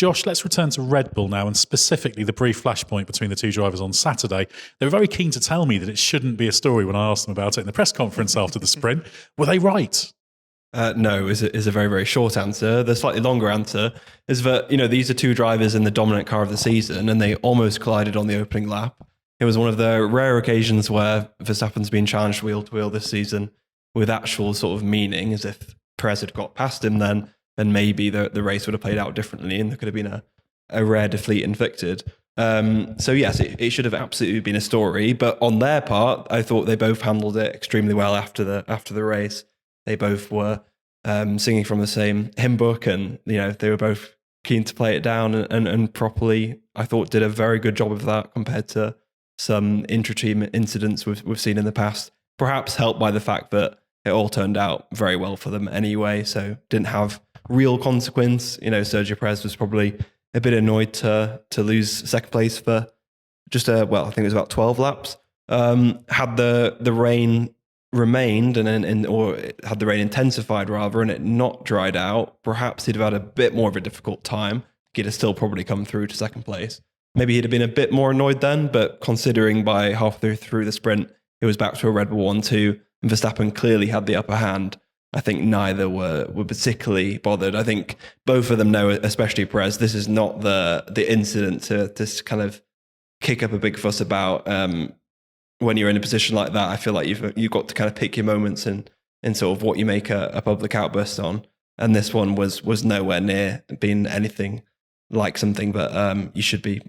Josh, let's return to Red Bull now, and specifically the brief flashpoint between the two drivers on Saturday. They were very keen to tell me that it shouldn't be a story when I asked them about it in the press conference after the sprint. Were they right? No, is a very, very short answer. The slightly longer answer is that, these are two drivers in the dominant car of the season, and they almost collided on the opening lap. It was one of the rare occasions where Verstappen's been challenged wheel to wheel this season with actual sort of meaning, as if Perez had got past him then maybe the race would have played out differently and there could have been a rare defeat inflicted. So yes, it should have absolutely been a story, but on their part, I thought they both handled it extremely well after the race. They both were singing from the same hymn book, and they were both keen to play it down and properly. I thought did a very good job of that compared to some intra-team incidents we've seen in the past. Perhaps helped by the fact that it all turned out very well for them anyway, so didn't have real consequence. Sergio Perez was probably a bit annoyed to lose second place for just I think it was about 12 laps. Had the rain remained or had the rain intensified rather, and it not dried out, perhaps he'd have had a bit more of a difficult time. He'd have still probably come through to second place. Maybe he'd have been a bit more annoyed then, but considering by halfway through the sprint, it was back to a Red Bull 1-2, and Verstappen clearly had the upper hand. I think neither were particularly bothered. I think both of them know, especially Perez, this is not the incident to kind of kick up a big fuss about. When you're in a position like that, I feel like you've got to kind of pick your moments in sort of what you make a public outburst on. And this one was nowhere near being anything like something that you should be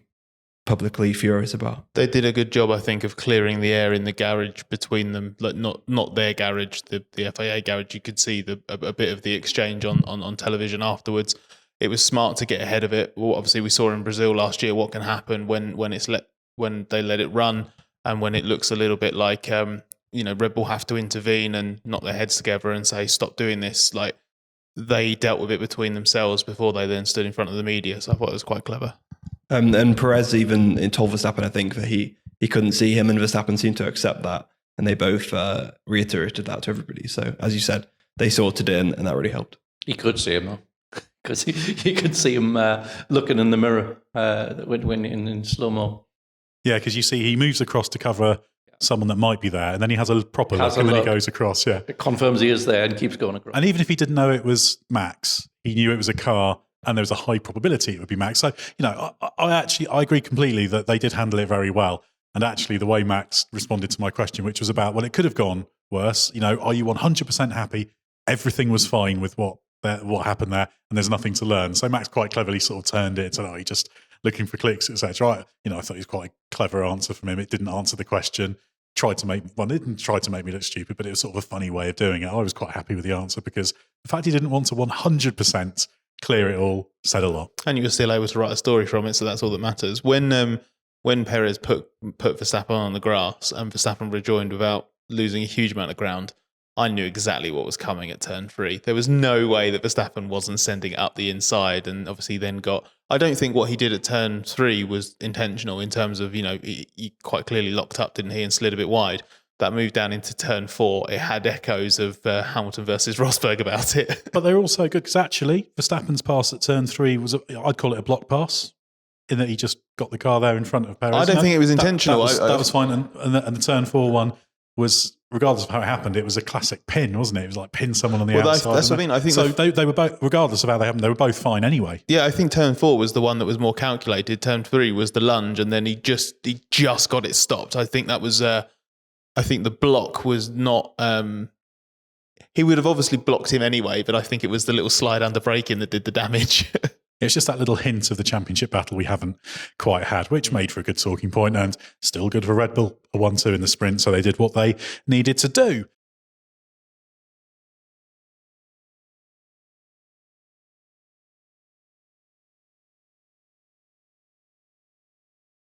publicly furious about. They did a good job, I think, of clearing the air in the garage between them. Like not their garage, the FIA garage. You could see a bit of the exchange on television afterwards. It was smart to get ahead of it. Well, obviously, we saw in Brazil last year what can happen when they let it run, and when it looks a little bit like Red Bull have to intervene and knock their heads together and say stop doing this. Like they dealt with it between themselves before they then stood in front of the media. So I thought it was quite clever. And Perez even told Verstappen, I think, that he couldn't see him, and Verstappen seemed to accept that. And they both reiterated that to everybody. So, as you said, they sorted it, and that really helped. He could see him, though, because he could see him looking in the mirror when in slow-mo. Yeah, because you see he moves across to cover someone that might be there, and then he has a proper look, and then he goes across, yeah. It confirms he is there and keeps going across. And even if he didn't know it was Max, he knew it was a car, and there was a high probability it would be Max. So, I agree completely that they did handle it very well. And actually, the way Max responded to my question, which was about, well, it could have gone worse. Are you 100% happy? Everything was fine with what happened there, and there's nothing to learn. So Max quite cleverly sort of turned it and said, you're just looking for clicks, etc. I thought it was quite a clever answer from him. It didn't answer the question. It didn't try to make me look stupid, but it was sort of a funny way of doing it. I was quite happy with the answer because the fact he didn't want to 100% clear it all said a lot. And you were still able to write a story from it, so that's all that matters. When Perez put Verstappen on the grass and Verstappen rejoined without losing a huge amount of ground, I knew exactly what was coming at turn 3. There was no way that Verstappen wasn't sending it up the inside, and obviously then I don't think what he did at turn 3 was intentional in terms of, he quite clearly locked up, didn't he, and slid a bit wide. That move down into turn 4, it had echoes of Hamilton versus Rosberg about it. But they're also good because actually Verstappen's pass at turn 3 was, I'd call it a block pass, in that he just got the car there in front of Perez. I don't think it was intentional. That was fine. And the turn 4 one was, regardless of how it happened, it was a classic pin, wasn't it? It was like pin someone on the outside. That's what I mean. I think so. They were both, regardless of how they happened, they were both fine anyway. Yeah, I think turn 4 was the one that was more calculated. Turn 3 was the lunge, and then he just got it stopped. I think that was. I think the block was not. He would have obviously blocked him anyway, but I think it was the little slide under braking that did the damage. It's just that little hint of the championship battle we haven't quite had, which made for a good talking point, and still good for Red Bull, a 1-2 in the sprint, so they did what they needed to do.